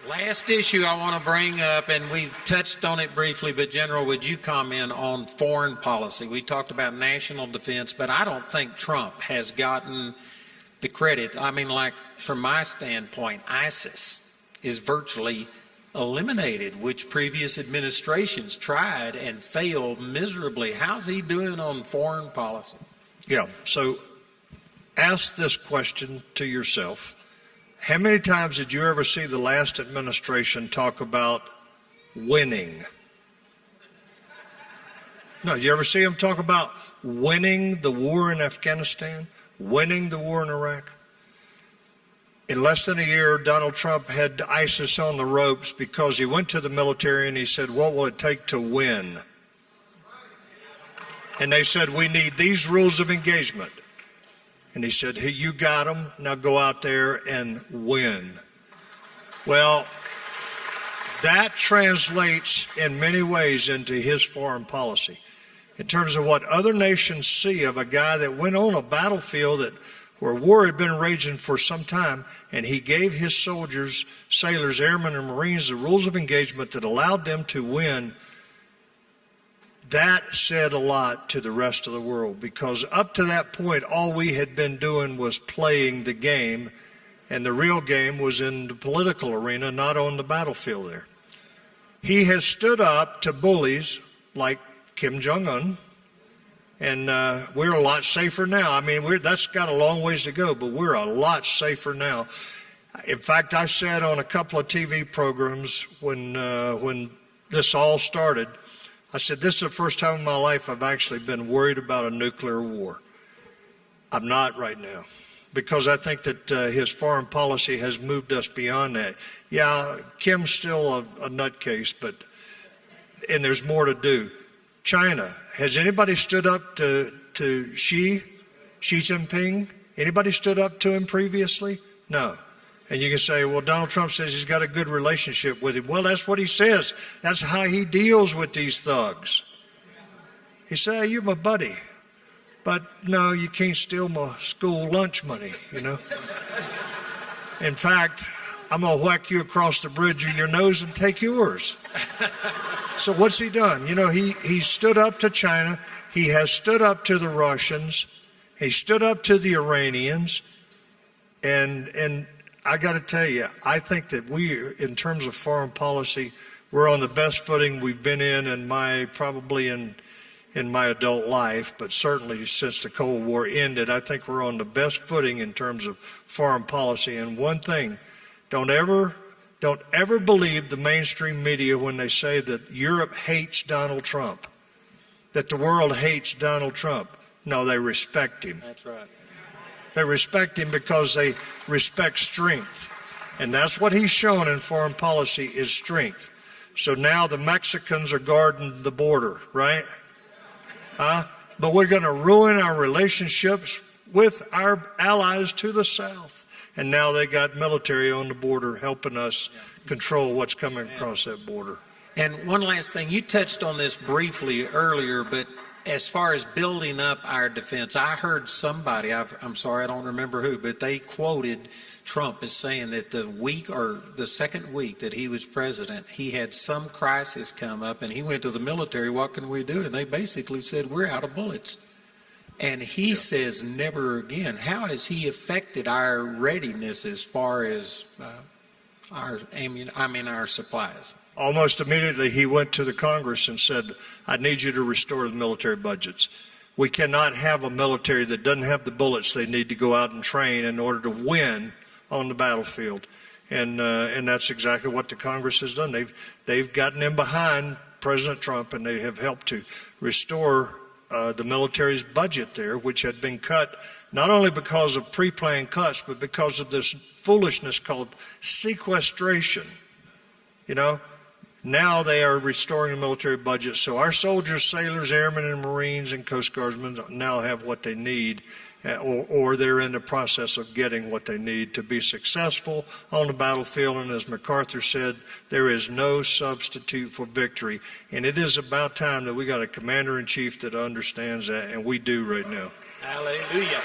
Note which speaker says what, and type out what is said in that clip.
Speaker 1: Last issue I want to bring up, and we've touched on it briefly, but General, would you comment on foreign policy? We talked about national defense, but I don't think Trump has gotten the credit. I mean, like, from my standpoint, ISIS is virtually eliminated, which previous administrations tried and failed miserably. How's he doing on foreign policy?
Speaker 2: Yeah, so ask this question to yourself. How many times did you ever see the last administration talk about winning? No, you ever see them talk about winning the war in Afghanistan, winning the war in Iraq? In less than a year, Donald Trump had ISIS on the ropes because he went to the military and he said, what will it take to win? And they said, we need these rules of engagement. And he said, hey, you got them, now go out there and win. Well, that translates in many ways into his foreign policy. In terms of what other nations see of a guy that went on a battlefield where war had been raging for some time, and he gave his soldiers, sailors, airmen, and Marines the rules of engagement that allowed them to win. That said a lot to the rest of the world, because up to that point, all we had been doing was playing the game, and the real game was in the political arena, not on the battlefield there. He has stood up to bullies like Kim Jong-un, and we're a lot safer now. I mean, that's got a long ways to go, but we're a lot safer now. In fact, I said on a couple of TV programs when this all started, I said, this is the first time in my life I've actually been worried about a nuclear war. I'm not right now, because I think that his foreign policy has moved us beyond that. Yeah, Kim's still a nutcase, and there's more to do. China, has anybody stood up to Xi Jinping? Anybody stood up to him previously? No. And you can say, well, Donald Trump says he's got a good relationship with him. Well, that's what he says. That's how he deals with these thugs. He says, hey, you're my buddy. But no, you can't steal my school lunch money, you know. In fact, I'm going to whack you across the bridge of your nose and take yours. So what's he done? You know, he stood up to China. He has stood up to the Russians. He stood up to the Iranians. And I got to tell you, I think that we, in terms of foreign policy, we're on the best footing we've been in probably in my adult life, but certainly since the Cold War ended, I think we're on the best footing in terms of foreign policy. And one thing, don't ever believe the mainstream media when they say that Europe hates Donald Trump, that the world hates Donald Trump. No, they respect him.
Speaker 1: That's right.
Speaker 2: They respect him because they respect strength. And that's what he's shown in foreign policy is strength. So now the Mexicans are guarding the border, right? But we're going to ruin our relationships with our allies to the south. And now they got military on the border helping us control what's coming across that border.
Speaker 1: And one last thing, you touched on this briefly earlier, but as far as building up our defense, I heard somebody, I'm sorry, I don't remember who, but they quoted Trump as saying that the week or the second week that he was president, he had some crisis come up and he went to the military, what can we do? And they basically said, we're out of bullets. And he says never again. How has he affected our readiness as far as our supplies?
Speaker 2: Almost immediately, he went to the Congress and said, I need you to restore the military budgets. We cannot have a military that doesn't have the bullets they need to go out and train in order to win on the battlefield. And that's exactly what the Congress has done. They've gotten in behind President Trump, and they have helped to restore the military's budget there, which had been cut not only because of pre-planned cuts, but because of this foolishness called sequestration. You know, now they are restoring the military budget. So our soldiers, sailors, airmen, and Marines and Coast Guardsmen now have what they need, or they're in the process of getting what they need to be successful on the battlefield. And as MacArthur said, there is no substitute for victory. And it is about time that we got a commander-in-chief that understands that, and we do right now.
Speaker 1: Hallelujah.